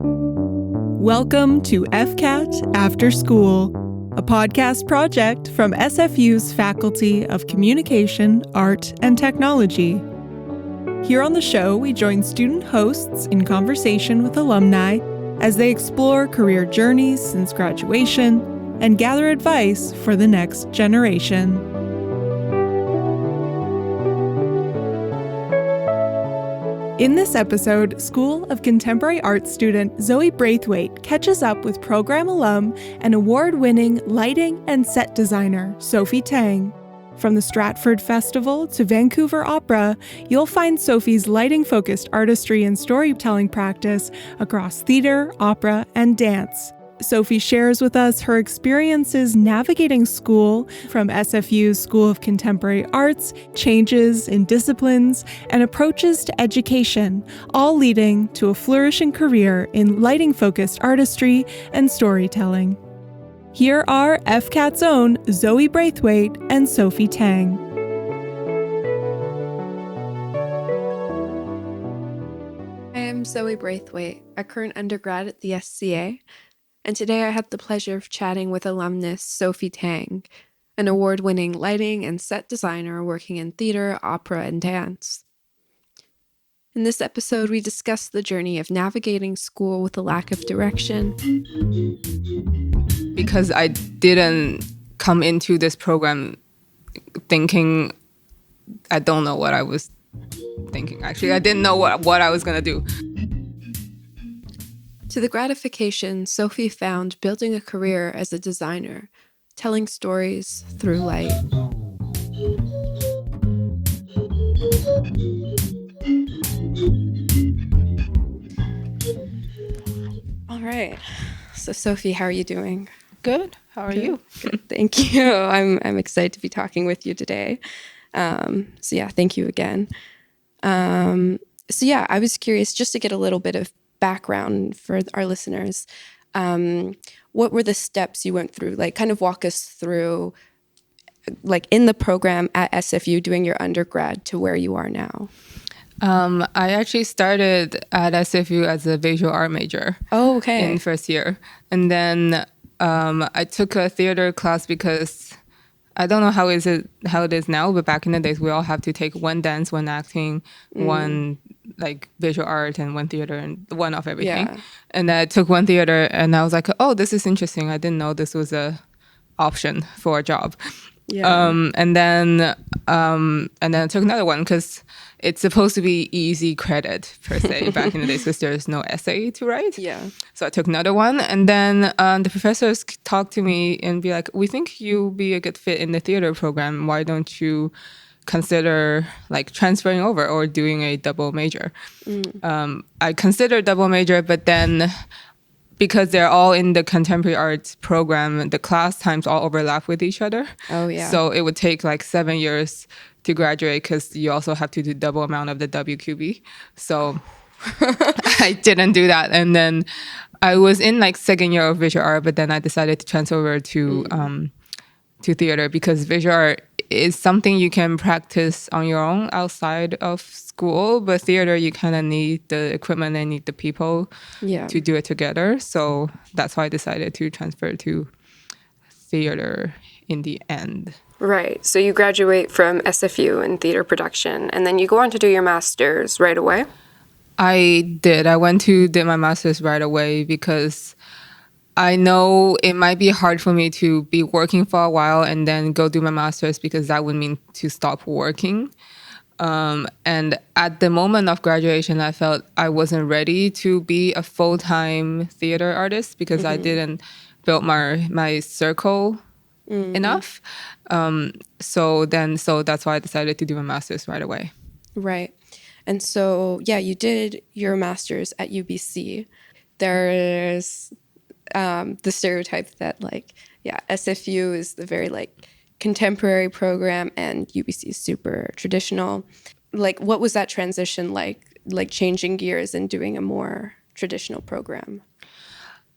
Welcome to FCAT After School, a podcast project from SFU's Faculty of Communication, Art, and Technology. Here on the show, we join student hosts in conversation with alumni as they explore career journeys since graduation and gather advice for the next generation. In this episode, School of Contemporary Art student Zoe Braithwaite catches up with program alum and award-winning lighting and set designer Sophie Tang. From the Stratford Festival to Vancouver Opera, you'll find Sophie's lighting-focused artistry and storytelling practice across theater, opera, and dance. Sophie shares with us her experiences navigating school from SFU School of Contemporary Arts, changes in disciplines, and approaches to education, all leading to a flourishing career in lighting-focused artistry and storytelling. Here are FCAT's own Zoe Braithwaite and Sophie Tang. I am Zoe Braithwaite, a current undergrad at the SCA. And today I had the pleasure of chatting with alumnus Sophie Tang, an award-winning lighting and set designer working in theater, opera, and dance. In this episode, we discuss the journey of navigating school with a lack of direction. Because I didn't come into this program thinking, I don't know what I was thinking, actually. I didn't know what I was going to do. To the gratification Sophie found building a career as a designer, telling stories through light. All right. So Sophie, how are you doing? Good. How are you? Good. Thank you. I'm excited to be talking with you today. Thank you again. I was curious just to get a little bit of background for our listeners. What were the steps you went through? Like, kind of walk us through, like, in the program at SFU doing your undergrad to where you are now. I actually started at SFU as a visual art major. Oh, okay. In first year. And then I took a theater class because I don't know how it is now, but back in the days, we all have to take one dance, one acting, one like visual art, and one theater, and one of everything. Yeah. And I took one theater, and I was like, oh, this is interesting. I didn't know this was a option for a job. Yeah. And then I took another one because it's supposed to be easy credit per se back in the days because there's no essay to write. Yeah. So I took another one, and then the professors talked to me and be like, we think you'll be a good fit in the theater program. Why don't you consider like transferring over or doing a double major? I considered double major, but then because they're all in the contemporary arts program, the class times all overlap with each other. Oh, yeah. So it would take like 7 years to graduate because you also have to do double amount of the WQB. So I didn't do that. And then I was in like second year of visual art, but then I decided to transfer over to theater because visual art is something you can practice on your own outside of school, but theater, you kind of need the equipment and need the people to do it together. So that's why I decided to transfer to theater in the end. Right. So you graduate from SFU in theater production, and then you go on to do your master's right away? I did. I went to do my master's right away because I know it might be hard for me to be working for a while and then go do my master's because that would mean to stop working. And at the moment of graduation, I felt I wasn't ready to be a full-time theater artist because I didn't build my circle enough. So that's why I decided to do my master's right away. Right. And so, you did your master's at UBC. There's the stereotype that SFU is the very contemporary program and UBC is super traditional. What was that transition like changing gears and doing a more traditional program?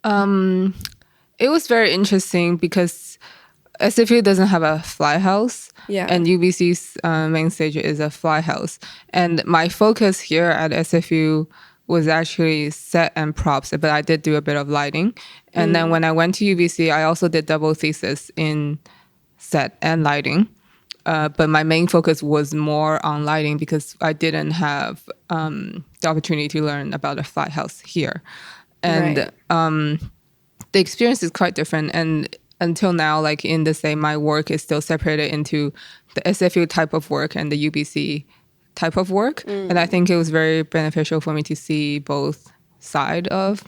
It was very interesting because SFU doesn't have a fly house, and UBC's main stage is a fly house. And my focus here at SFU was actually set and props, but I did do a bit of lighting. And then when I went to UBC, I also did double thesis in set and lighting. But my main focus was more on lighting because I didn't have the opportunity to learn about a flat house here. And the experience is quite different. And until now, like in the same, my work is still separated into the SFU type of work and the UBC type of work. And I think it was very beneficial for me to see both side of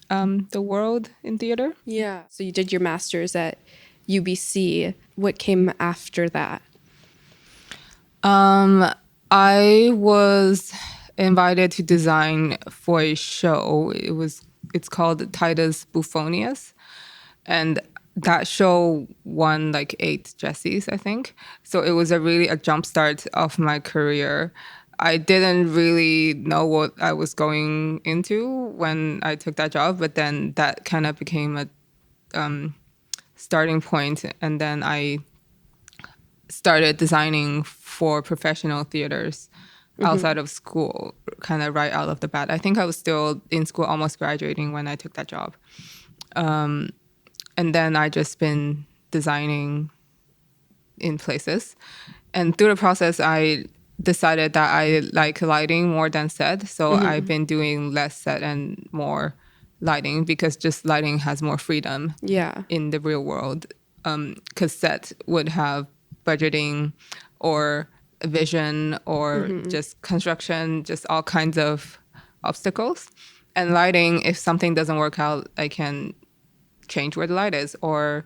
the world in theater. Yeah. So you did your master's at UBC. What came after that? I was invited to design for a show. It's called Titus Buffonius, and that show won like 8 Jessies, I think. So it was really a jumpstart of my career. I didn't really know what I was going into when I took that job, but then that kind of became a starting point, and then I started designing for professional theaters outside of school, kind of right out of the bat. I think I was still in school, almost graduating when I took that job. And then I just been designing in places. And through the process, I decided that I like lighting more than set. So I've been doing less set and more lighting because just lighting has more freedom in the real world. Because set would have budgeting or vision or just construction, just all kinds of obstacles. And lighting, if something doesn't work out, I can change where the light is or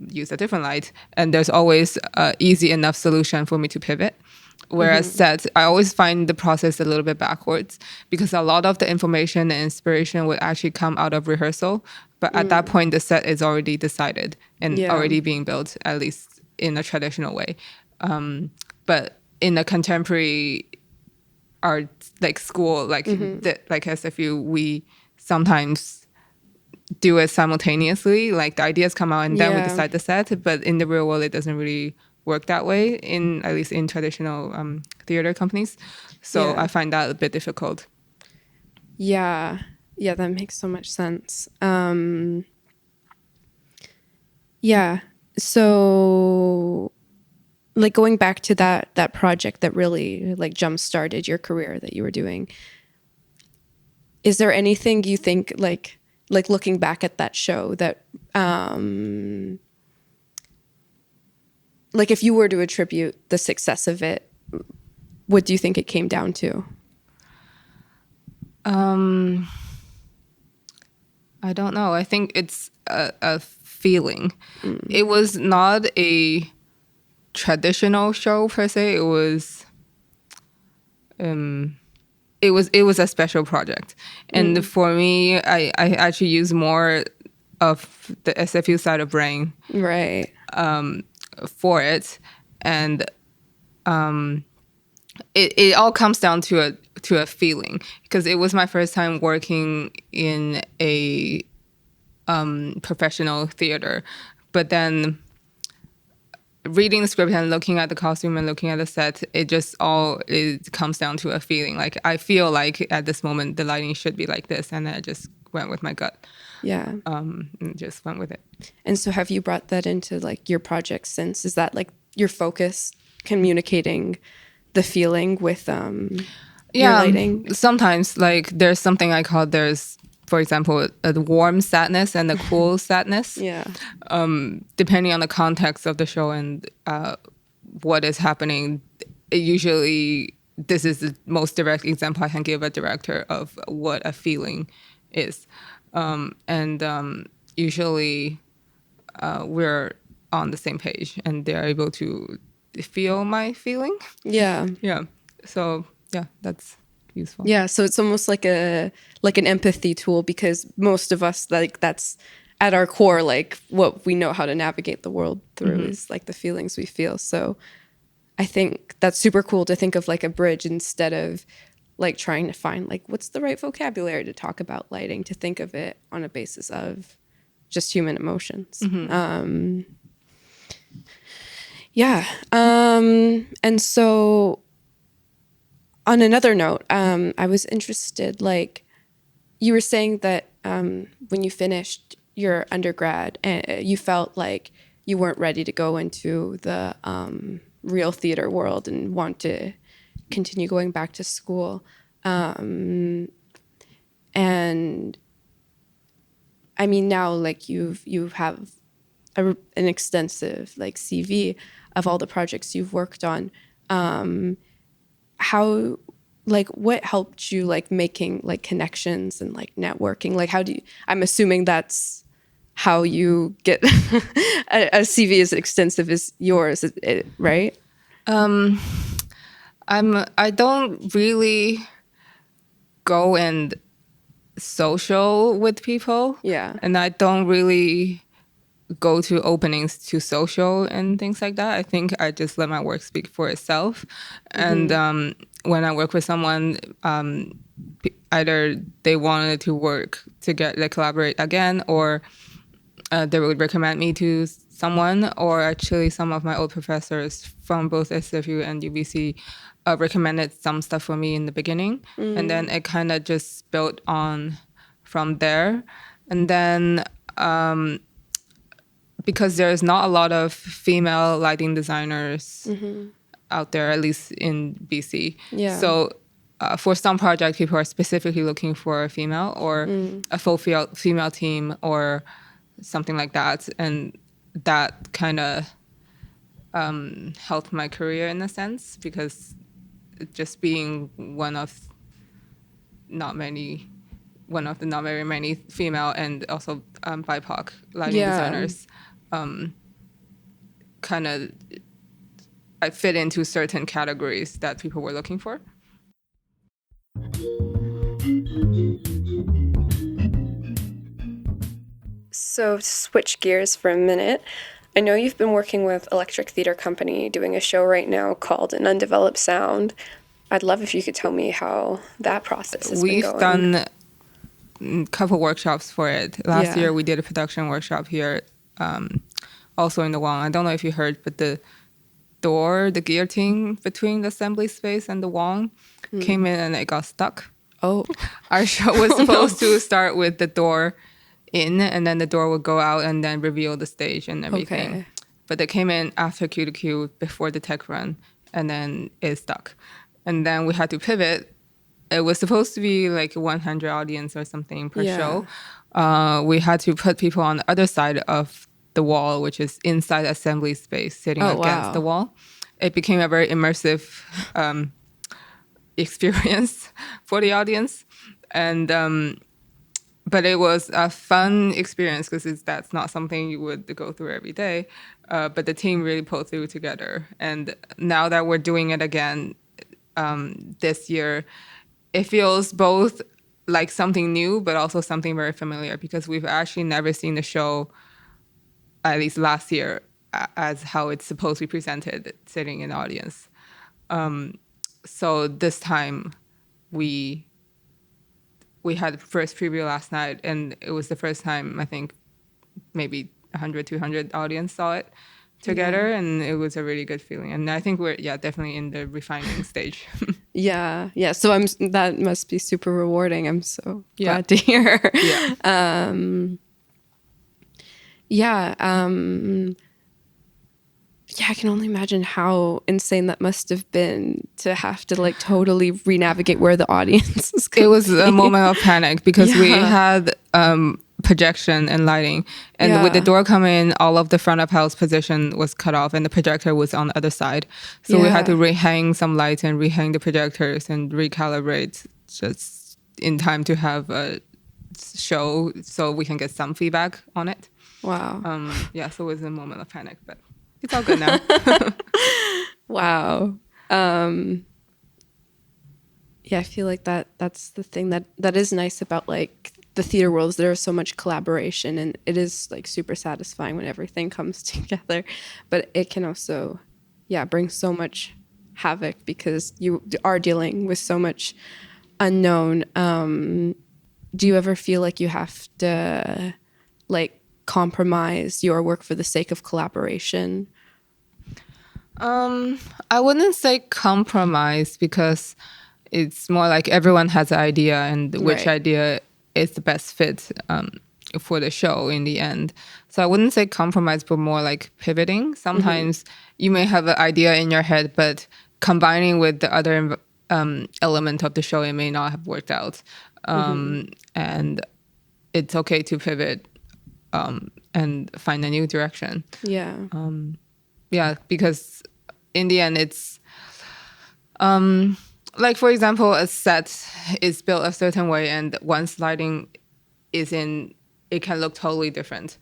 use a different light. And there's always an easy enough solution for me to pivot. Whereas set, I always find the process a little bit backwards because a lot of the information and inspiration would actually come out of rehearsal. But at that point, the set is already decided and already being built, at least in a traditional way. But in a contemporary art, like school, like SFU, we sometimes do it simultaneously. Like the ideas come out and then we decide the set. But in the real world, it doesn't really work that way, at least in traditional theater companies. So I find that a bit difficult. Yeah, that makes so much sense. So like going back to that project that really like jump started your career that you were doing, is there anything you think like looking back at that show that like if you were to attribute the success of it, what do you think it came down to? I don't know. I think it's a feeling. It was not a traditional show per se. It was a special project, and for me, I actually use more of the SFU side of brain, Right. For it, and it all comes down to a feeling because it was my first time working in a professional theater, but then reading the script and looking at the costume and looking at the set, it comes down to a feeling. Like I feel like at this moment the lighting should be like this, and I just went with my gut. Yeah. And just went with it. And so have you brought that into like your project since? Is that like your focus, communicating the feeling with your lighting? Sometimes like there's something I call for example, a warm sadness and a cool sadness. Yeah. Depending on the context of the show and what is happening, usually this is the most direct example I can give a director of what a feeling is. Usually we're on the same page and they're able to feel my feeling. Yeah. Yeah. So yeah, that's useful. Yeah. So it's almost like an empathy tool because most of us, like that's at our core, like what we know how to navigate the world through is like the feelings we feel. So I think that's super cool to think of like a bridge instead of like trying to find like what's the right vocabulary to talk about lighting, to think of it on a basis of just human emotions. And so on another note, I was interested, like you were saying that when you finished your undergrad, you felt like you weren't ready to go into the real theater world and want to continue going back to school. And I mean, now like you have an extensive like CV of all the projects you've worked on. How, like, what helped you like making like connections and like networking? Like, how do you, I'm assuming that's how you get a CV as extensive as yours, right? I don't really go and social with people. Yeah. And I don't really go to openings to social and things like that. I think I just let my work speak for itself. And when I work with someone, either they wanted to work together, like collaborate again, or they would recommend me to someone, or actually some of my old professors from both SFU and UBC recommended some stuff for me in the beginning. And then it kind of just built on from there. And then because there's not a lot of female lighting designers out there, at least in BC. Yeah. So for some projects, people are specifically looking for a female or a full female team or something like that. And that kind of helped my career in a sense, because just being one of the not very many female and also BIPOC lighting designers, kind of I fit into certain categories that people were looking for. So to switch gears for a minute, I know you've been working with Electric Theatre Company doing a show right now called An Undeveloped Sound. I'd love if you could tell me how that process has been going. We've done a couple workshops for it. Last year we did a production workshop here, also in the Wong. I don't know if you heard, but the guillotine between the assembly space and the Wong came in and it got stuck. Oh. Our show was supposed to start with the door in, and then the door would go out and then reveal the stage and everything. Okay. But they came in after Q to Q before the tech run, and then it stuck. And then we had to pivot. It was supposed to be like a 100 audience or something per show. We had to put people on the other side of the wall, which is inside the assembly space, sitting against the wall. It became a very immersive experience for the audience. And but it was a fun experience because that's not something you would go through every day. But the team really pulled through together. And now that we're doing it again this year, it feels both like something new, but also something very familiar, because we've actually never seen the show, at least last year, as how it's supposed to be presented, sitting in the audience. So this time we had the first preview last night, and it was the first time I think maybe 100, 200 audience saw it together, and it was a really good feeling. And I think we're definitely in the refining stage. Yeah. So that must be super rewarding. I'm so glad to hear. I can only imagine how insane that must have been to have to like totally re-navigate where the audience is going. It was a moment of panic because we had projection and lighting, and with the door coming in, all of the front of house position was cut off and the projector was on the other side. So we had to rehang some lights and rehang the projectors and recalibrate just in time to have a show so we can get some feedback on it. Wow. So it was a moment of panic, but it's all good now. Wow. I feel like that's the thing that is nice about like the theater world, is there is so much collaboration, and it is like super satisfying when everything comes together. But it can also, bring so much havoc because you are dealing with so much unknown. Do you ever feel like you have to like compromise your work for the sake of collaboration? I wouldn't say compromise, because it's more like everyone has an idea and which Right. idea is the best fit for the show in the end. So I wouldn't say compromise, but more like pivoting. Sometimes you may have an idea in your head, but combining with the other element of the show, it may not have worked out. And it's okay to pivot and find a new direction. Yeah. Yeah, because in the end, it's like, for example, a set is built a certain way, and once lighting is in, it can look totally different.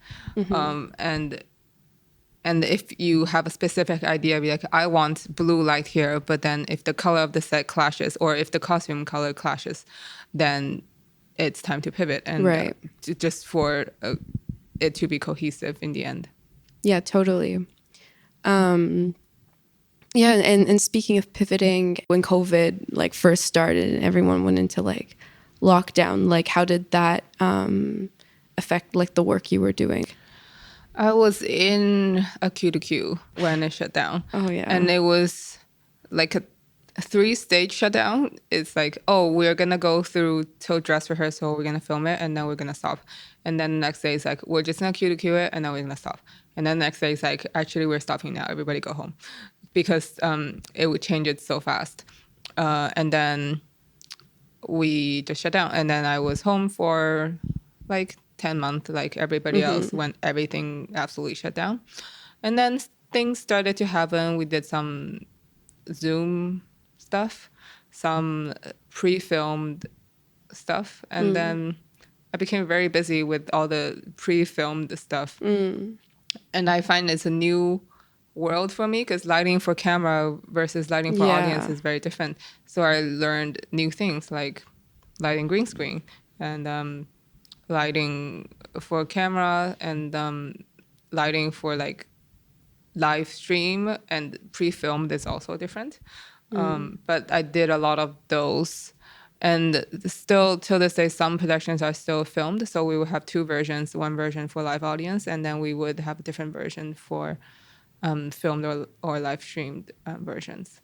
And if you have a specific idea, be like, I want blue light here, but then if the color of the set clashes, or if the costume color clashes, then it's time to pivot and Right. just for it to be cohesive in the end. Yeah, totally. Yeah, and speaking of pivoting, when COVID like first started and everyone went into like lockdown, like how did that affect like the work you were doing? I was in a Q2Q when it shut down. Oh, yeah. And it was like a 3-stage shutdown. It's like, oh, we're going to go through till dress rehearsal, we're going to film it, and then we're going to stop. And then the next day it's like, we're just going to Q2Q it, and then we're going to stop. And then the next day it's like, actually, we're stopping now. Everybody go home. Because it would change it so fast. And then we just shut down. And then I was home for like 10 months, like everybody else, when everything absolutely shut down. And then things started to happen. We did some Zoom stuff, some pre-filmed stuff. And then I became very busy with all the pre-filmed stuff. And I find it's a new world for me, because lighting for camera versus lighting for audience is very different. So I learned new things like lighting green screen and lighting for camera and lighting for like live stream and pre-filmed is also different. But I did a lot of those. And still, till this day, some productions are still filmed. So we would have 2 versions, one version for live audience, and then we would have a different version for filmed or live streamed versions.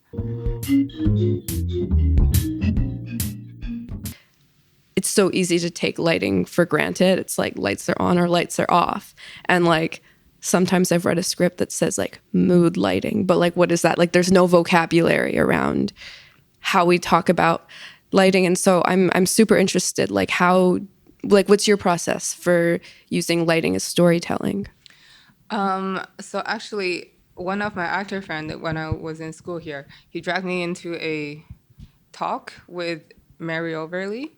It's so easy to take lighting for granted. It's like lights are on or lights are off. And like sometimes I've read a script that says like mood lighting, but like what is that? Like there's no vocabulary around how we talk about lighting. And so I'm super interested, like how, like what's your process for using lighting as storytelling? So actually, one of my actor friends, when I was in school here, he dragged me into a talk with Mary Overley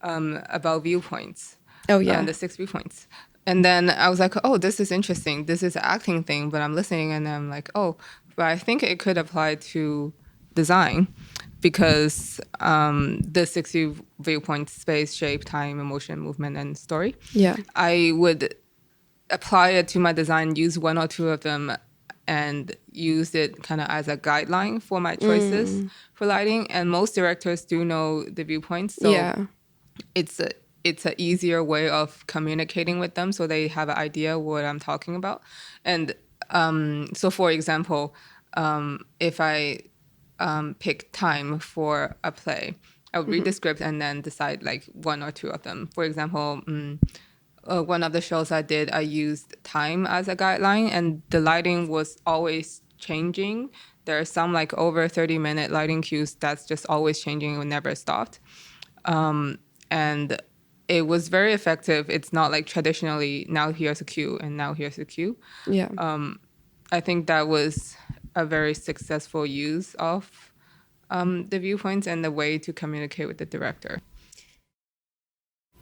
about viewpoints. Oh, yeah. The 6 viewpoints. And then I was like, oh, this is interesting. This is an acting thing, but I'm listening and I'm like, oh, but I think it could apply to design, because the 6 viewpoints, space, shape, time, emotion, movement, and story. Yeah. I would apply it to my design, use 1 or 2 of them, and use it kind of as a guideline for my choices for lighting. And most directors do know the viewpoints, so it's an easier way of communicating with them, so they have an idea what I'm talking about. And so, for example, if I pick time for a play, I would read the script and then decide like 1 or 2 of them. For example, one of the shows I did, I used time as a guideline, and the lighting was always changing. There are some like over 30-minute lighting cues that's just always changing and never stopped. And it was very effective. It's not like traditionally, now here's a cue and now here's a cue. Yeah. I think that was a very successful use of the viewpoints and the way to communicate with the director.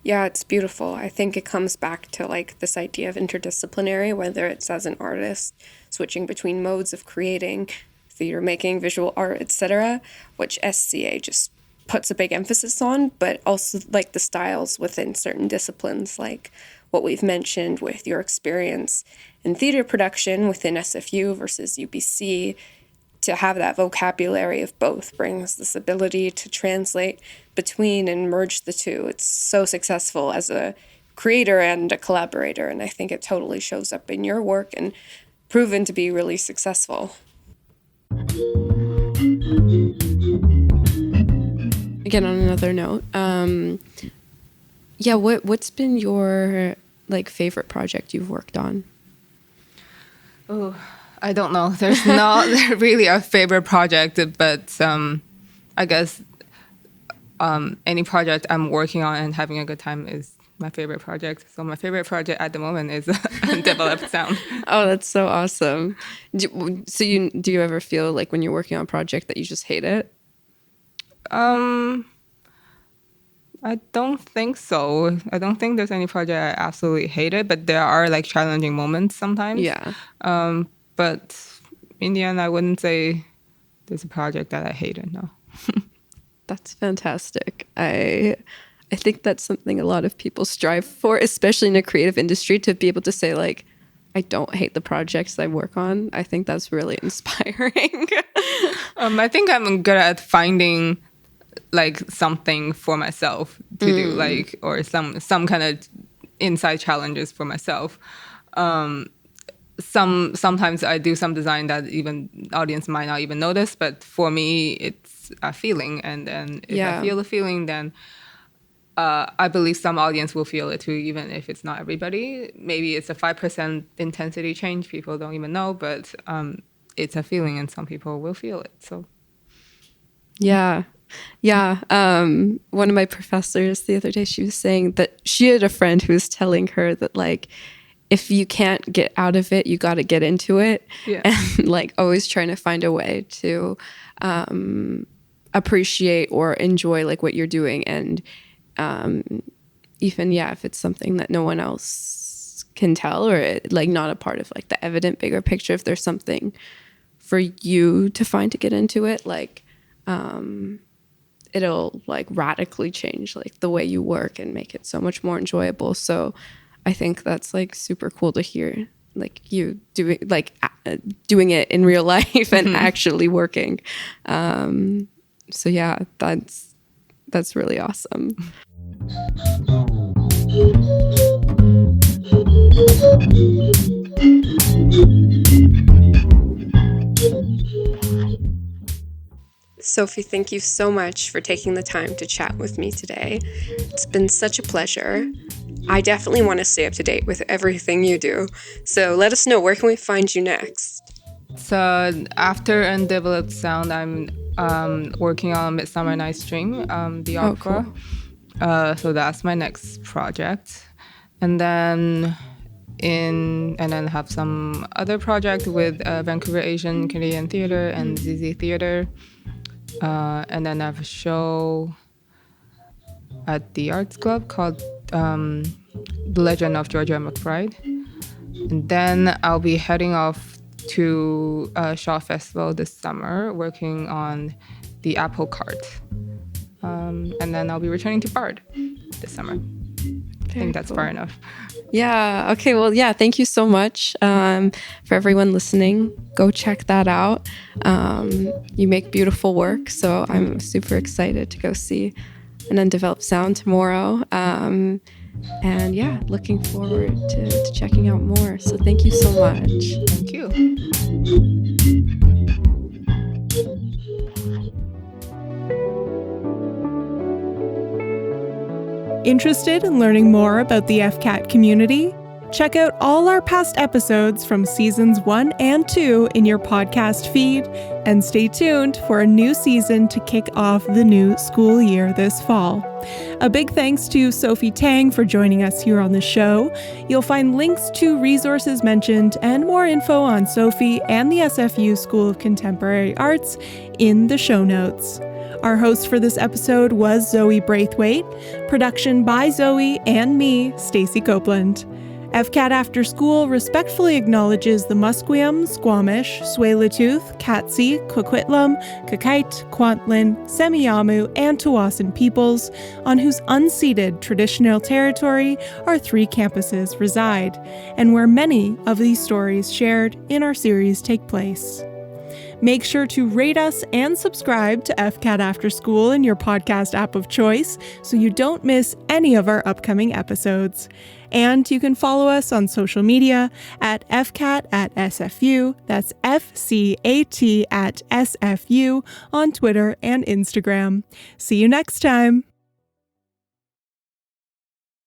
Yeah, it's beautiful. I think it comes back to like this idea of interdisciplinary, whether it's as an artist, switching between modes of creating, theater making, visual art, etc., which SCA just puts a big emphasis on, but also like the styles within certain disciplines, like what we've mentioned with your experience in theater production within SFU versus UBC. To have that vocabulary of both brings this ability to translate between and merge the two. It's so successful as a creator and a collaborator, and I think it totally shows up in your work and proven to be really successful. again, on another note, what's been your like favorite project you've worked on? Oh, I don't know. There's not really a favorite project, but I guess any project I'm working on and having a good time is my favorite project. So my favorite project at the moment is Undeveloped Sound. Oh, that's so awesome. Do you ever feel like when you're working on a project that you just hate it? I don't think so. I don't think there's any project I absolutely hate it, but there are like challenging moments sometimes. Yeah. But in the end, I wouldn't say there's a project that I hated, no. That's fantastic. I think that's something a lot of people strive for, especially in a creative industry, to be able to say like, I don't hate the projects I work on. I think that's really inspiring. I think I'm good at finding like something for myself to do, like, or some kind of inside challenges for myself. Sometimes I do some design that even audience might not even notice, but for me it's a feeling, and then if I feel the feeling, then I believe some audience will feel it too, even if it's not everybody. Maybe it's a 5% intensity change, people don't even know, but it's a feeling and some people will feel it. So yeah. One of my professors the other day, she was saying that she had a friend who was telling her that like, if you can't get out of it, you got to get into it. Yeah. And like always trying to find a way to appreciate or enjoy like what you're doing. And even, if it's something that no one else can tell, or like not a part of like the evident bigger picture, if there's something for you to find to get into it, like it'll like radically change like the way you work and make it so much more enjoyable. So I think that's like super cool to hear, like you doing it in real life and actually working. So yeah, that's really awesome. Sophie, thank you so much for taking the time to chat with me today. It's been such a pleasure. I definitely want to stay up to date with everything you do. So let us know, where can we find you next? So after Undeveloped Sound, I'm working on Midsummer Night's Dream, the opera. Cool. So that's my next project. And then have some other project with Vancouver Asian Canadian Theatre and ZZ Theatre. And then I have a show at the Arts Club called The Legend of Georgia McBride. And then I'll be heading off to Stratford Festival this summer, working on the Apple Cart. And then I'll be returning to Bard this summer. I think that's far enough. Yeah. Okay. Well, yeah. Thank you so much for everyone listening. Go check that out. You make beautiful work. So I'm super excited to go see an Undeveloped Sound tomorrow. And yeah, looking forward to checking out more. So thank you so much. Thank you. Interested in learning more about the FCAT community? Check out all our past episodes from seasons 1 and 2 in your podcast feed, and stay tuned for a new season to kick off the new school year this fall. A big thanks to Sophie Tang for joining us here on the show. You'll find links to resources mentioned and more info on Sophie and the SFU School of Contemporary Arts in the show notes. Our host for this episode was Zoe Braithwaite. Production by Zoe and me, Stacey Copeland. FCAT After School respectfully acknowledges the Musqueam, Squamish, Tsleil-Waututh, Katzie, Coquitlam, Kakite, Kwantlen, Semiahmoo, and Tawasin peoples, on whose unceded traditional territory our 3 campuses reside, and where many of these stories shared in our series take place. Make sure to rate us and subscribe to FCAT After School in your podcast app of choice so you don't miss any of our upcoming episodes. And you can follow us on social media at FCAT at SFU, that's FCAT at SFU, on Twitter and Instagram. See you next time.